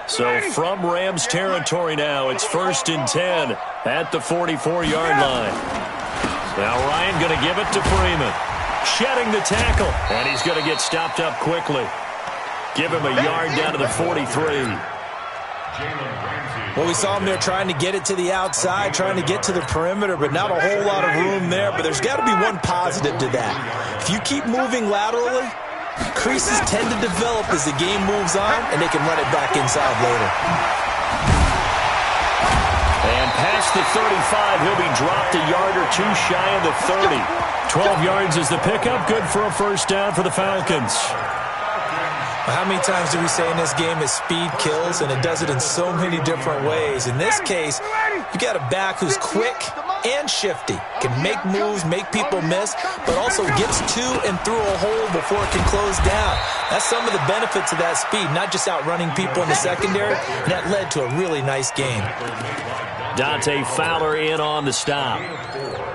So from Rams territory now, it's 1st and 10 at the 44-yard line. Now Ryan going to give it to Freeman. Shedding the tackle, and he's going to get stopped up quickly. Give him a yard down to the 43. Well, we saw him there trying to get it to the outside, trying to get to the perimeter, but not a whole lot of room there. But there's got to be one positive to that. If you keep moving laterally, creases tend to develop as the game moves on, and they can run it back inside later. And past the 35, he'll be dropped a yard or two shy of the 30. 12 yards is the pickup, good for a first down for the Falcons. How many times do we say in this game that speed kills, and it does it in so many different ways? In this case, you got a back who's quick and shifty, can make moves, make people miss, but also gets to and through a hole before it can close down. That's some of the benefits of that speed, not just outrunning people in the secondary, and that led to a really nice game. Dante Fowler in on the stop.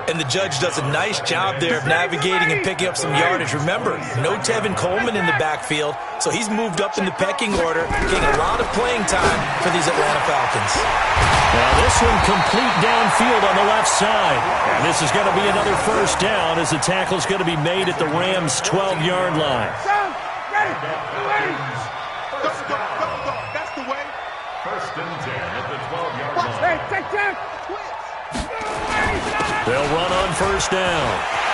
And the judge does a nice job there of navigating and picking up some yardage. Remember, no Tevin Coleman in the backfield, so he's moved up in the pecking order, getting a lot of playing time for these Atlanta Falcons. Now this one complete downfield on the left side. And this is going to be another first down as the tackle's going to be made at the Rams' 12-yard line. That's the way. 1st and 10 at the 12-yard line. They'll run on first down.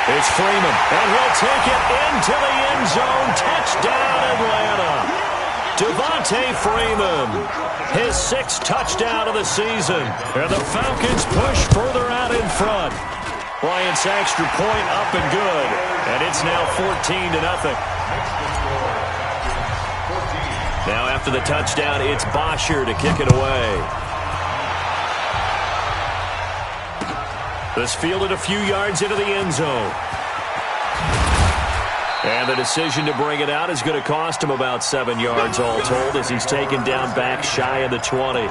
It's Freeman, and he'll take it into the end zone. Touchdown, Atlanta. Devontae Freeman, his 6th touchdown of the season. And the Falcons push further out in front. Bryant's extra point up and good. And it's now 14-0. Now after the touchdown, it's Bosher to kick it away. This fielded a few yards into the end zone. And the decision to bring it out is going to cost him about 7 yards all told as he's taken down back shy of the 20.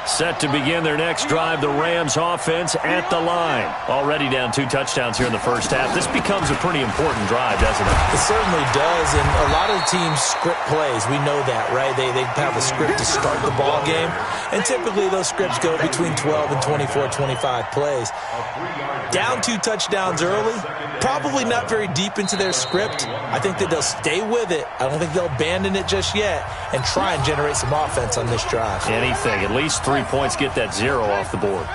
Set to begin their next drive, the Rams offense at the line. Already down 2 touchdowns here in the first half. This becomes a pretty important drive, doesn't it? It certainly does, and a lot of teams script plays. We know that, right? They have a script to start the ball game, and typically those scripts go between 12 and 24, 25 plays. Down 2 touchdowns early, probably not very deep into their script. I think that they'll stay with it. I don't think they'll abandon it just yet and try and generate some offense on this drive. Anything, at least 3 points, get that 0 off the board.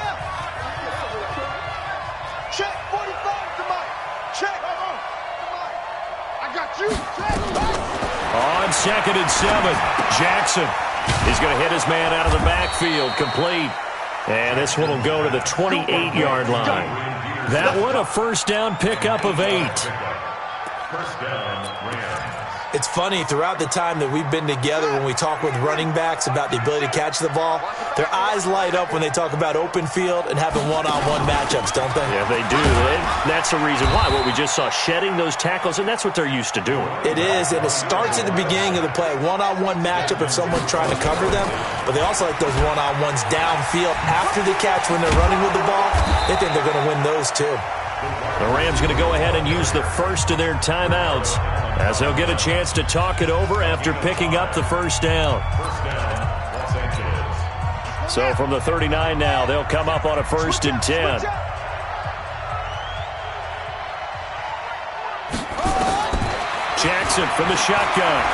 Check 45 tonight. Check. I got you. Check. On 2nd and 7, Jackson is going to hit his man out of the backfield, complete. And this one will go to the 28-yard line. That one a first down pickup of 8. First down, Rams. It's funny, throughout the time that we've been together, when we talk with running backs about the ability to catch the ball, their eyes light up when they talk about open field and having one-on-one matchups, don't they? Yeah, they do. That's the reason why. What we just saw, shedding those tackles, and that's what they're used to doing. It is, and it starts at the beginning of the play. One-on-one matchup if someone's trying to cover them, but they also like those one-on-ones downfield after the catch when they're running with the ball. They think they're going to win those too. The Rams going to go ahead and use the first of their timeouts as they'll get a chance to talk it over after picking up the first down. So from the 39 now, they'll come up on a 1st and 10. Jackson from the shotgun.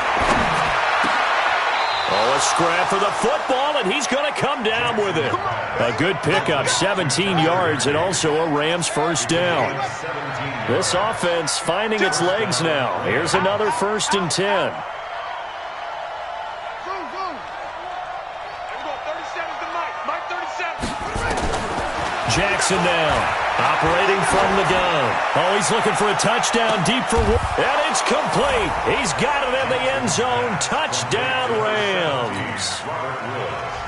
Oh, a scrap for the football, and he's going to come down with it. A good pickup, 17 yards, and also a Rams first down. This offense finding its legs now. Here's another 1st and 10. Jackson now, operating from the gun. Oh, he's looking for a touchdown deep for one. And it's complete. He's got it in the end zone. Touchdown, Rams.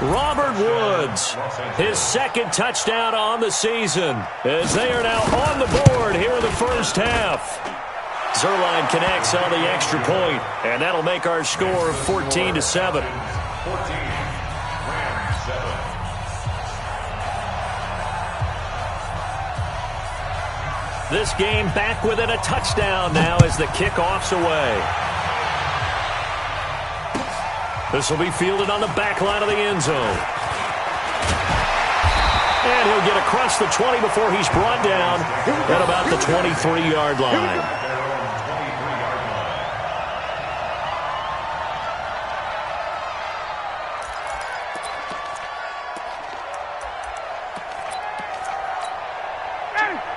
Robert Woods, his 2nd touchdown on the season, as they are now on the board here in the first half. Zerline connects on the extra point, and that'll make our score 14-7. This game back within a touchdown now as the kickoff's away. This will be fielded on the back line of the end zone. And he'll get across the 20 before he's brought down at about the 23-yard line.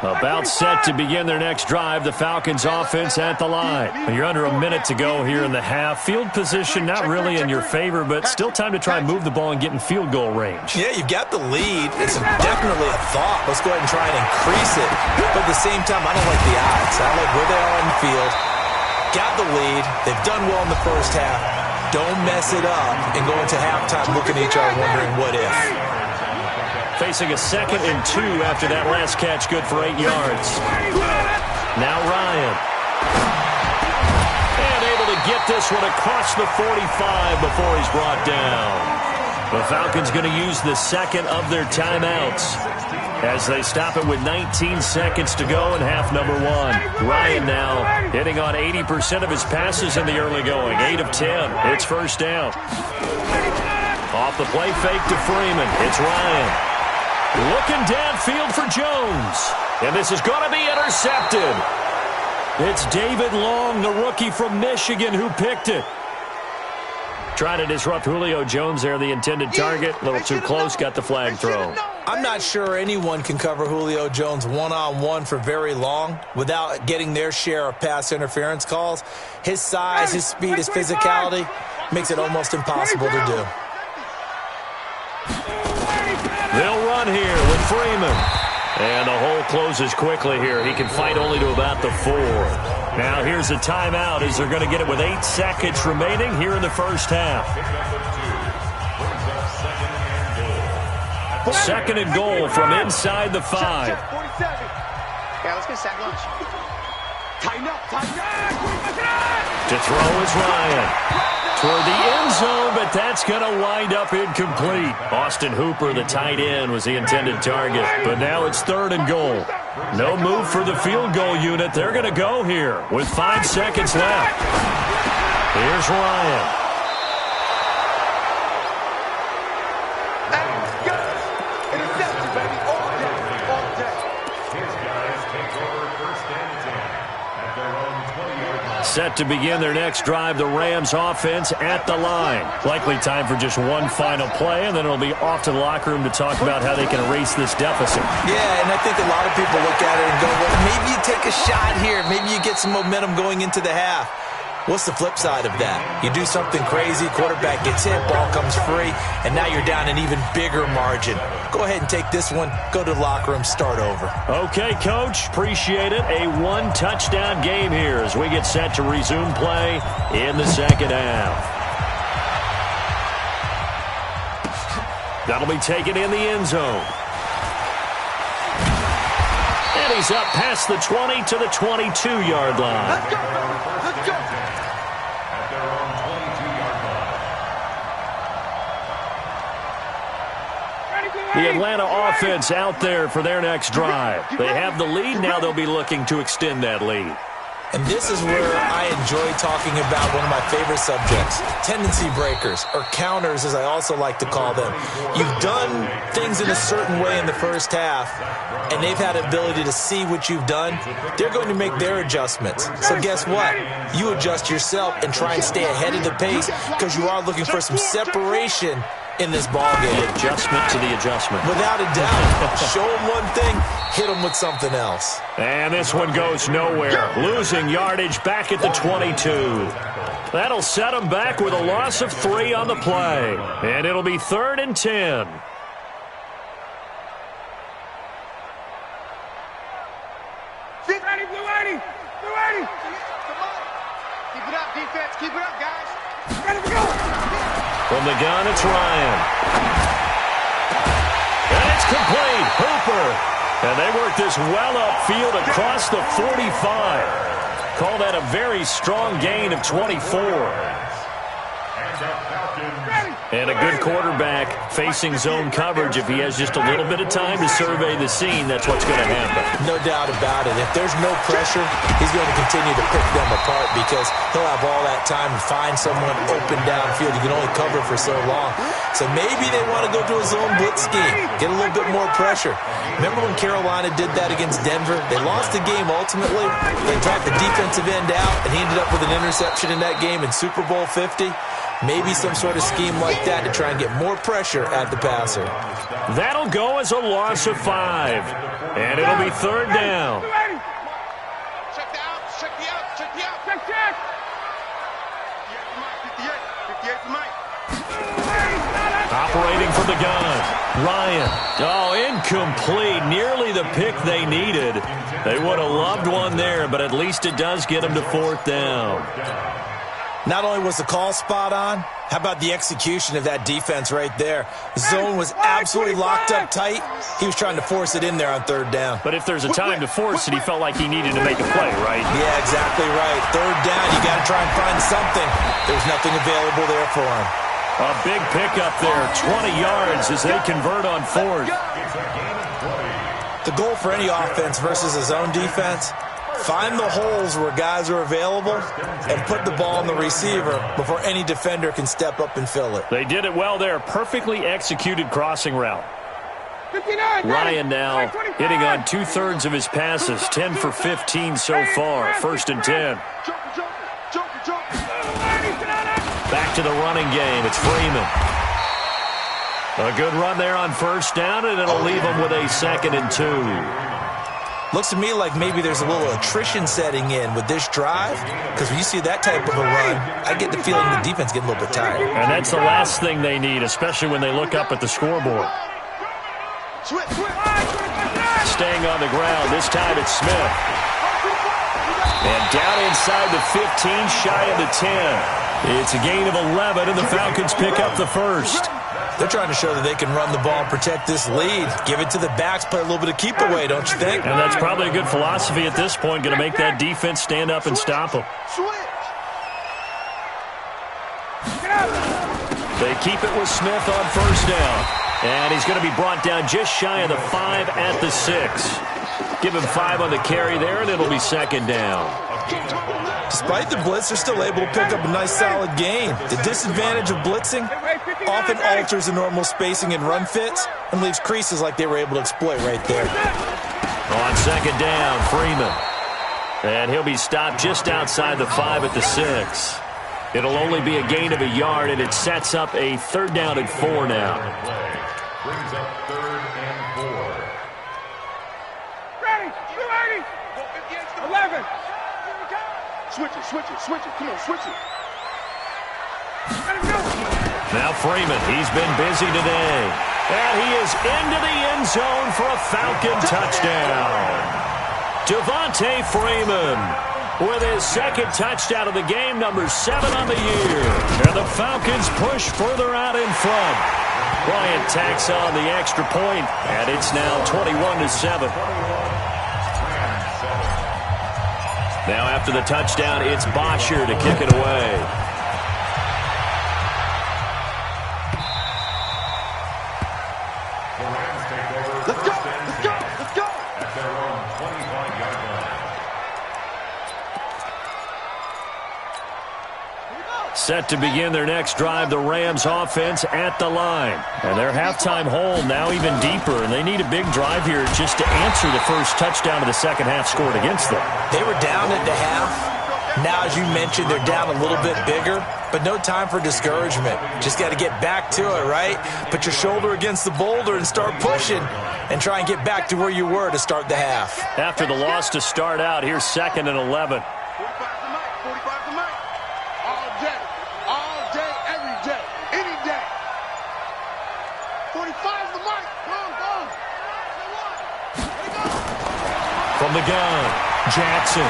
About set to begin their next drive, the Falcons offense at the line. You're under a minute to go here in the half. Field position not really in your favor, but still time to try and move the ball and get in field goal range. Yeah, you've got the lead. It's definitely a thought. Let's go ahead and try and increase it. But at the same time, I don't like the odds. I like where they are on the field. Got the lead. They've done well in the first half. Don't mess it up and go into halftime looking at each other wondering what if. Facing a 2nd and 2 after that last catch, good for 8 yards. Now Ryan. And able to get this one across the 45 before he's brought down. The Falcons going to use the second of their timeouts as they stop it with 19 seconds to go in half number 1. Ryan now hitting on 80% of his passes in the early going. 8 of 10. It's first down. Off the play fake to Freeman. It's Ryan. Looking downfield for Jones. And this is going to be intercepted. It's David Long, the rookie from Michigan, who picked it. Trying to disrupt Julio Jones there, the intended target. A little too close, got the flag thrown. I'm not sure anyone can cover Julio Jones one-on-one for very long without getting their share of pass interference calls. His size, his speed, his physicality makes it almost impossible to do. They'll run here with Freeman. And the hole closes quickly here. He can fight only to about the 4. Now here's a timeout as they're going to get it with 8 seconds remaining here in the first half. 2nd and goal from inside the 5. Yeah, let's get sack lunch. Tighten up, tighten up. To throw is Ryan. Toward the end zone, but that's going to wind up incomplete. Austin Hooper, the tight end, was the intended target. But now it's 3rd and goal. No move for the field goal unit. They're going to go here with 5 seconds left. Here's Ryan. Set to begin their next drive, the Rams offense at the line. Likely time for just one final play, and then it'll be off to the locker room to talk about how they can erase this deficit. Yeah, and I think a lot of people look at it and go, well, maybe you take a shot here. Maybe you get some momentum going into the half. What's the flip side of that? You do something crazy, quarterback gets hit, ball comes free, and now you're down an even bigger margin. Go ahead and take this one, go to the locker room, start over. Okay, Coach, appreciate it. A 1-touchdown game here as we get set to resume play in the second half. That'll be taken in the end zone. And he's up past the 20 to the 22-yard line. Let's go, let's go. At their own 22-yard line. The Atlanta offense out there for their next drive. They have the lead. Now they'll be looking to extend that lead. And this is where I enjoy talking about one of my favorite subjects, tendency breakers, or counters as I also like to call them. You've done things in a certain way in the first half, and they've had the ability to see what you've done. They're going to make their adjustments. So guess what? You adjust yourself and try and stay ahead of the pace because you are looking for some separation in this ballgame. Adjustment to the adjustment. Without a doubt. Show them one thing, hit them with something else. And this one goes nowhere. Losing yardage back at the 22. That'll set them back with a loss of 3 on the play. And it'll be 3rd and 10. Ready, Blue 80. Blue 80. Come on. Keep it up, defense. Keep it up, guys. Ready to go. From the gun, it's Ryan. And it's complete. Hooper. And they work this well upfield across the 45. Call that a very strong gain of 24. And a good quarterback facing zone coverage. If he has just a little bit of time to survey the scene, that's what's going to happen. No doubt about it. If there's no pressure, he's going to continue to pick them apart because he'll have all that time to find someone open downfield. You can only cover for so long. So maybe they want to go to a zone blitz scheme, get a little bit more pressure. Remember when Carolina did that against Denver? They lost the game ultimately. They dropped the defensive end out, and he ended up with an interception in that game in Super Bowl 50. Maybe some sort of scheme like that to try and get more pressure at the passer. That'll go as a loss of 5. And it'll be 3rd down. Check the out, check the out, check the out. Check. 58 for Mike. Operating from the gun. Ryan. Oh, incomplete. Nearly the pick they needed. They would have loved one there, but at least it does get them to 4th down. Not only was the call spot on, how about the execution of that defense right there? The zone was absolutely locked up tight. He was trying to force it in there on 3rd down. But if there's a time to force it, he felt like he needed to make a play, right? Yeah, exactly right. 3rd down, you got to try and find something. There's nothing available there for him. A big pickup there, 20 yards as they convert on 4th. The goal for any offense versus a zone defense, find the holes where guys are available and put the ball on the receiver before any defender can step up and fill it. They did it well there. Perfectly executed crossing route. 59, Ryan now hitting on 2/3 of his passes, 10 for 15 so far. 1st and 10. Back to the running game. It's Freeman. A good run there on 1st down, and it'll leave him with a 2nd and 2. Looks to me like maybe there's a little attrition setting in with this drive, because when you see that type of a run, I get the feeling the defense getting a little bit tired. And that's the last thing they need, especially when they look up at the scoreboard. Staying on the ground, this time it's Smith. And down inside the 15, shy of the 10. It's a gain of 11, and the Falcons pick up the 1st. They're trying to show that they can run the ball and protect this lead. Give it to the backs, play a little bit of keep away, don't you think? And that's probably a good philosophy at this point, going to make that defense stand up and stop them. They keep it with Smith on 1st down. And he's going to be brought down just shy of the 5 at the 6. Give him 5 on the carry there, and it'll be 2nd down. Despite the blitz, they're still able to pick up a nice solid gain. The disadvantage of blitzing often alters the normal spacing and run fits and leaves creases like they were able to exploit right there. On 2nd down, Freeman. And he'll be stopped just outside the 5 at the 6. It'll only be a gain of a yard, and it sets up a 3rd down and 4 now. Brings up 3rd and 4. Ready, 11. Switch it. Come on, switch it. Let him go. Now Freeman, he's been busy today. And he is into the end zone for a Falcon touchdown. Devontae Freeman with his 2nd touchdown of the game, number 7 on the year. And the Falcons push further out in front. Bryant tacks on the extra point, and it's now 21-7. Now after the touchdown, it's Bosher to kick it away. Let's go. At their own 25-yard line. Set to begin their next drive, the Rams offense at the line. And their halftime hole now even deeper, and they need a big drive here just to answer the first touchdown of the second half scored against them. They were down at the half. Now, as you mentioned, they're down a little bit bigger, but no time for discouragement. Just got to get back to it, right? Put your shoulder against the boulder and start pushing and try and get back to where you were to start the half. After the loss to start out, here's 2nd and 11. 45 for Mike. All day, every day, any day. 45 for Mike. Go. From the gun, Jackson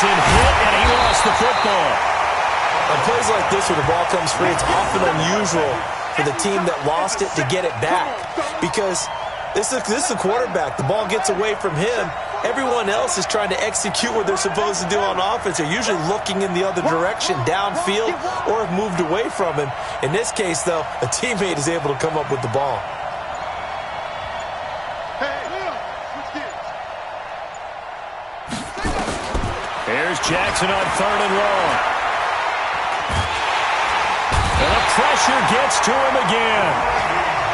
hit, and he lost the football. On plays like this where the ball comes free, it's often unusual for the team that lost it to get it back, because This is a quarterback. The ball gets away from him. Everyone else is trying to execute what they're supposed to do on offense. They're usually looking in the other direction, downfield, or have moved away from him. In this case, though, a teammate is able to come up with the ball. Here's Jackson on 3rd and long. And the pressure gets to him again.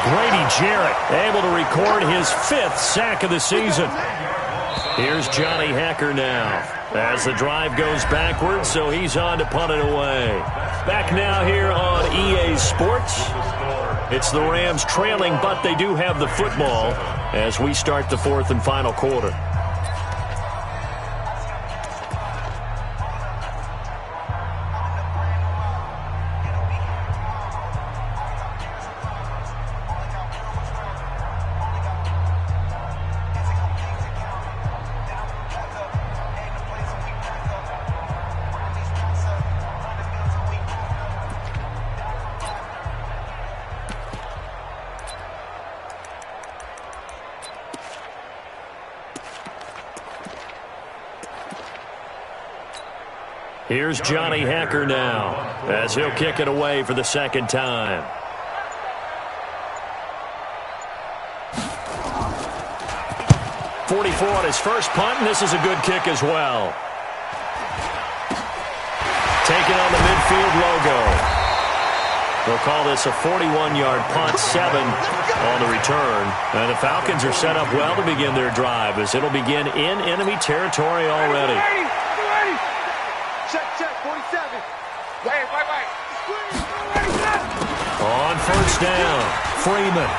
Grady Jarrett able to record his 5th sack of the season. Here's Johnny Hacker now as the drive goes backwards, so he's on to punt it away. Back now here on EA Sports. It's the Rams trailing, but they do have the football as we start the 4th and final quarter. Here's Johnny Hacker now as he'll kick it away for the 2nd time. .44 on his first punt, and this is a good kick as well. Taking on the midfield logo. They'll call this a 41-yard punt, 7 on the return. And the Falcons are set up well to begin their drive as it'll begin in enemy territory already. Check, 47. Wait. On 1st down, Freeman.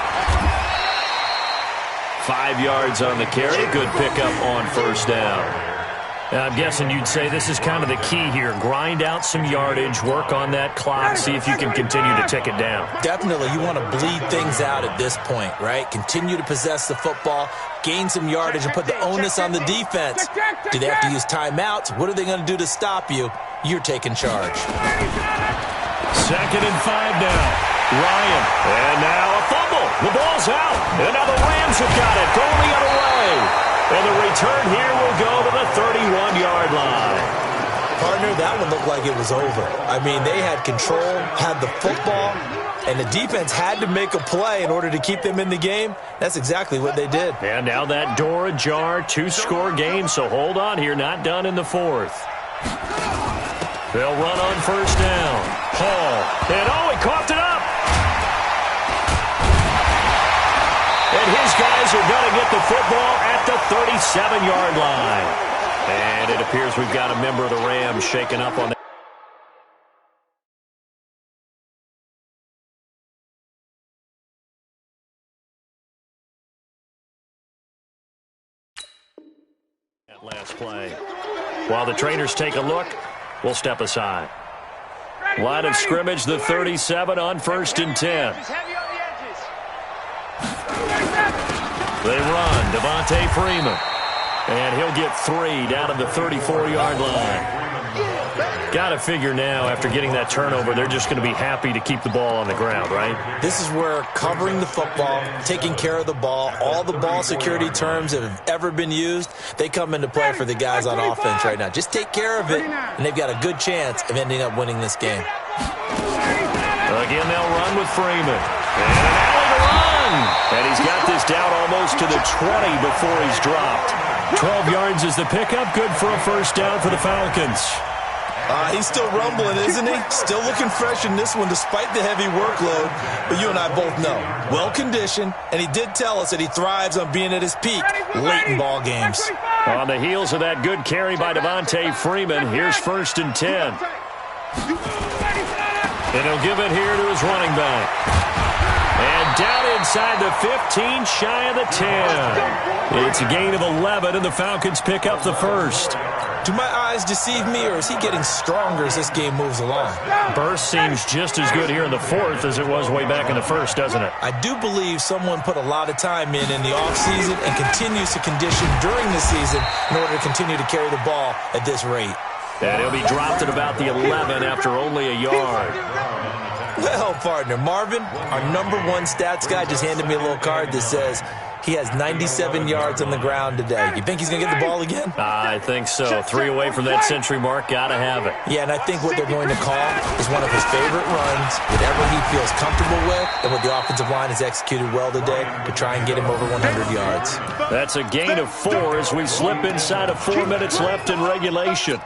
5 yards on the carry. Good pickup on 1st down. Now, I'm guessing you'd say this is kind of the key here. Grind out some yardage, work on that clock, see if you can continue to tick it down. Definitely, you want to bleed things out at this point, right? Continue to possess the football, gain some yardage, and put the onus on the defense. Do they have to use timeouts? What are they going to do to stop you? You're taking charge. 2nd and 5 now. Ryan. And now a fumble. The ball's out. And now the Rams have got it. Going the other way. And the return here will go to the 31-yard line. Partner, that one looked like it was over. I mean, they had control, had the football, and the defense had to make a play in order to keep them in the game. That's exactly what they did. And now that door ajar, 2-score game, so hold on here. Not done in the 4th. They'll run on 1st down. Hall. And he coughed it up. And his guys are going to get the football at the 37-yard line. And it appears we've got a member of the Rams shaken up on that. Last play. While the trainers take a look, we'll step aside. Line of scrimmage, the 37 on 1st and 10. They run, Devontae Freeman. And he'll get 3 down at the 34-yard line. Got to figure now, after getting that turnover, they're just going to be happy to keep the ball on the ground, right? This is where covering the football, taking care of the ball, all the ball security terms that have ever been used, they come into play for the guys on offense right now. Just take care of it, and they've got a good chance of ending up winning this game. Again, they'll run with Freeman. And an alley to run. And he's got this down almost to the 20 before he's dropped. 12 yards is the pickup. Good for a 1st down for the Falcons. He's still rumbling, isn't he? Still looking fresh in this one despite the heavy workload. But you and I both know, well-conditioned, and he did tell us that he thrives on being at his peak late in ball games. On the heels of that good carry by Devontae Freeman, here's 1st and 10. And he'll give it here to his running back. And down inside the 15, shy of the 10. It's a gain of 11, and the Falcons pick up the 1st. Do my eyes deceive me, or is he getting stronger as this game moves along? Burst seems just as good here in the 4th as it was way back in the 1st, doesn't it? I do believe someone put a lot of time in the offseason and continues to condition during the season in order to continue to carry the ball at this rate. And he'll be dropped at about the 11 after only a yard. Well, partner, Marvin, our #1 stats guy just handed me a little card that says He has 97 yards on the ground today. You think he's going to get the ball again? I think so. 3 away from that century mark. Got to have it. Yeah, and I think what they're going to call is one of his favorite runs, whatever he feels comfortable with, and what the offensive line has executed well today to try and get him over 100 yards. That's a gain of 4 as we slip inside of 4 minutes left in regulation.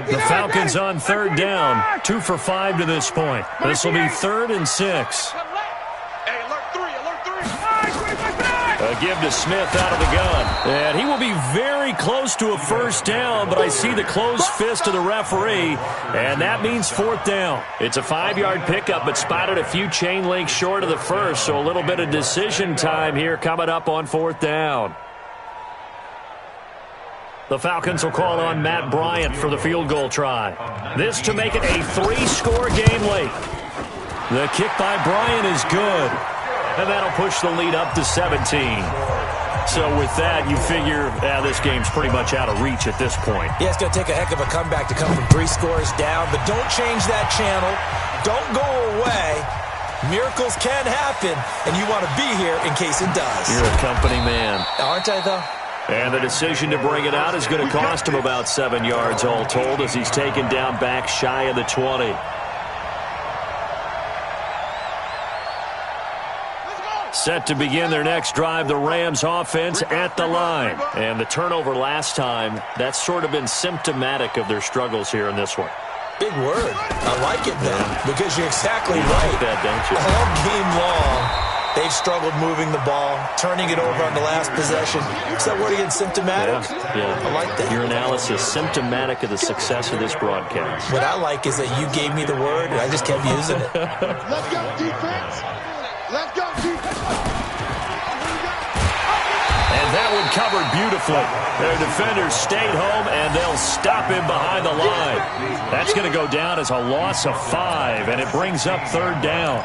The Falcons on 3rd down. 2 for 5 to this point. This will be 3rd and 6. A give to Smith out of the gun. And he will be very close to a first down, but I see the closed fist of the referee, and that means 4th down. It's a 5-yard pickup, but spotted a few chain links short of the first, so a little bit of decision time here coming up on 4th down. The Falcons will call on Matt Bryant for the field goal try. This to make it a 3-score game late. The kick by Bryant is good. And that'll push the lead up to 17. So with that, you figure this game's pretty much out of reach at this point. Yeah, it's going to take a heck of a comeback to come from 3 scores down. But don't change that channel. Don't go away. Miracles can happen, and you want to be here in case it does. You're a company man. Aren't I, though? And the decision to bring it out is going to cost him about 7 yards all told as he's taken down back shy of the 20. Set to begin their next drive, the Rams offense at the line. And the turnover last time, that's sort of been symptomatic of their struggles here in this one. Big word. I like it, though, because you're exactly right. You like that, don't you? All game long, they've struggled moving the ball, turning it over on the last possession. Is that word again, symptomatic? Yeah. I like that. Your analysis, symptomatic of the success of this broadcast. What I like is that you gave me the word, and I just kept using it. Let's go, defense. Let's go, defense. And that one covered beautifully. Their defenders stayed home, and they'll stop him behind the line. That's going to go down as a loss of 5, and it brings up 3rd down.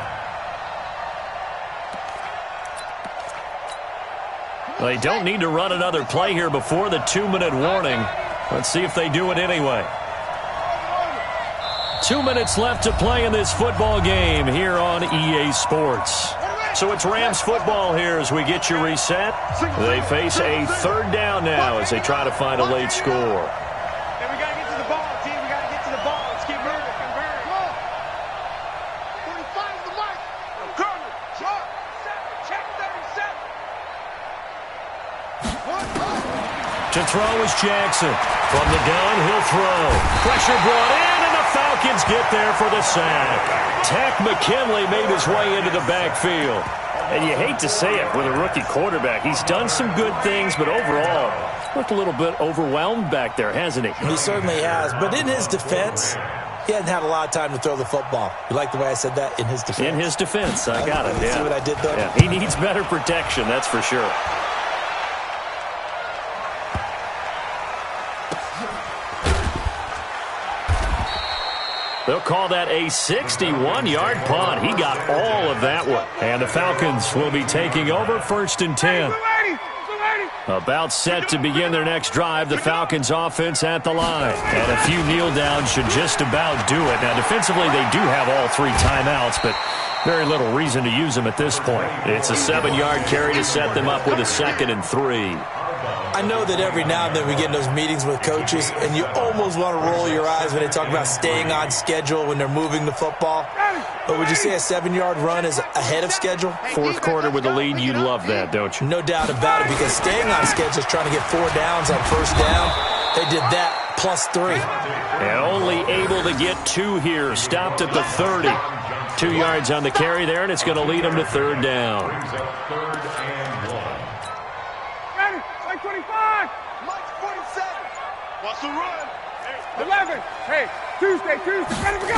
They don't need to run another play here before the 2-minute warning. Let's see if they do it anyway. 2 minutes left to play in this football game here on EA Sports. So it's Rams football here as we get you reset. They face a 3rd down now as they try to find a late score. Hey, we got to get to the ball, team. We got to get to the ball. Let's keep moving. Convert. Come on. 45 the mic. Corner. Sharp. Check 37. To throw is Jackson. From the gun, he'll throw. Pressure brought in, and the Falcons get there for the sack. Tack McKinley made his way into the backfield. And you hate to say it with a rookie quarterback. He's done some good things, but overall, looked a little bit overwhelmed back there, hasn't he? He certainly has. But in his defense, he hadn't had a lot of time to throw the football. You like the way I said that? In his defense. In his defense, I got it. Yeah. See what I did there? Yeah. He needs better protection, that's for sure. They'll call that a 61-yard punt. He got all of that one. And the Falcons will be taking over 1st and 10. About set to begin their next drive, the Falcons offense at the line. And a few kneel downs should just about do it. Now, defensively, they do have all 3 timeouts, but very little reason to use them at this point. It's a 7-yard carry to set them up with a 2nd and 3. I know that every now and then we get in those meetings with coaches, and you almost want to roll your eyes when they talk about staying on schedule when they're moving the football. But would you say a 7-yard run is ahead of schedule? 4th quarter with the lead, you love that, don't you? No doubt about it, because staying on schedule is trying to get 4 downs on 1st down. They did that plus 3. And only able to get 2 here. Stopped at the 30. 2 yards on the carry there, and it's going to lead them to 3rd down. 25. Mike's 47. What's the run? 11. Hey, Tuesday. Ready to go.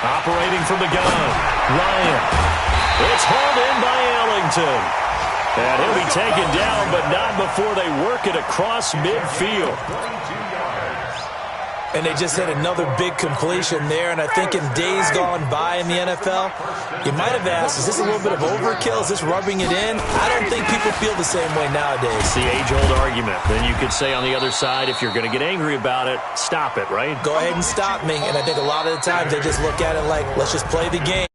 Operating from the gun. Ryan. It's hauled in by Ellington. And he'll be taken down, but not before they work it across midfield. And they just had another big completion there. And I think in days gone by in the NFL, you might have asked, is this a little bit of overkill? Is this rubbing it in? I don't think people feel the same way nowadays. It's the age-old argument. Then you could say on the other side, if you're going to get angry about it, stop it, right? Go ahead and stop me. And I think a lot of the times they just look at it like, let's just play the game.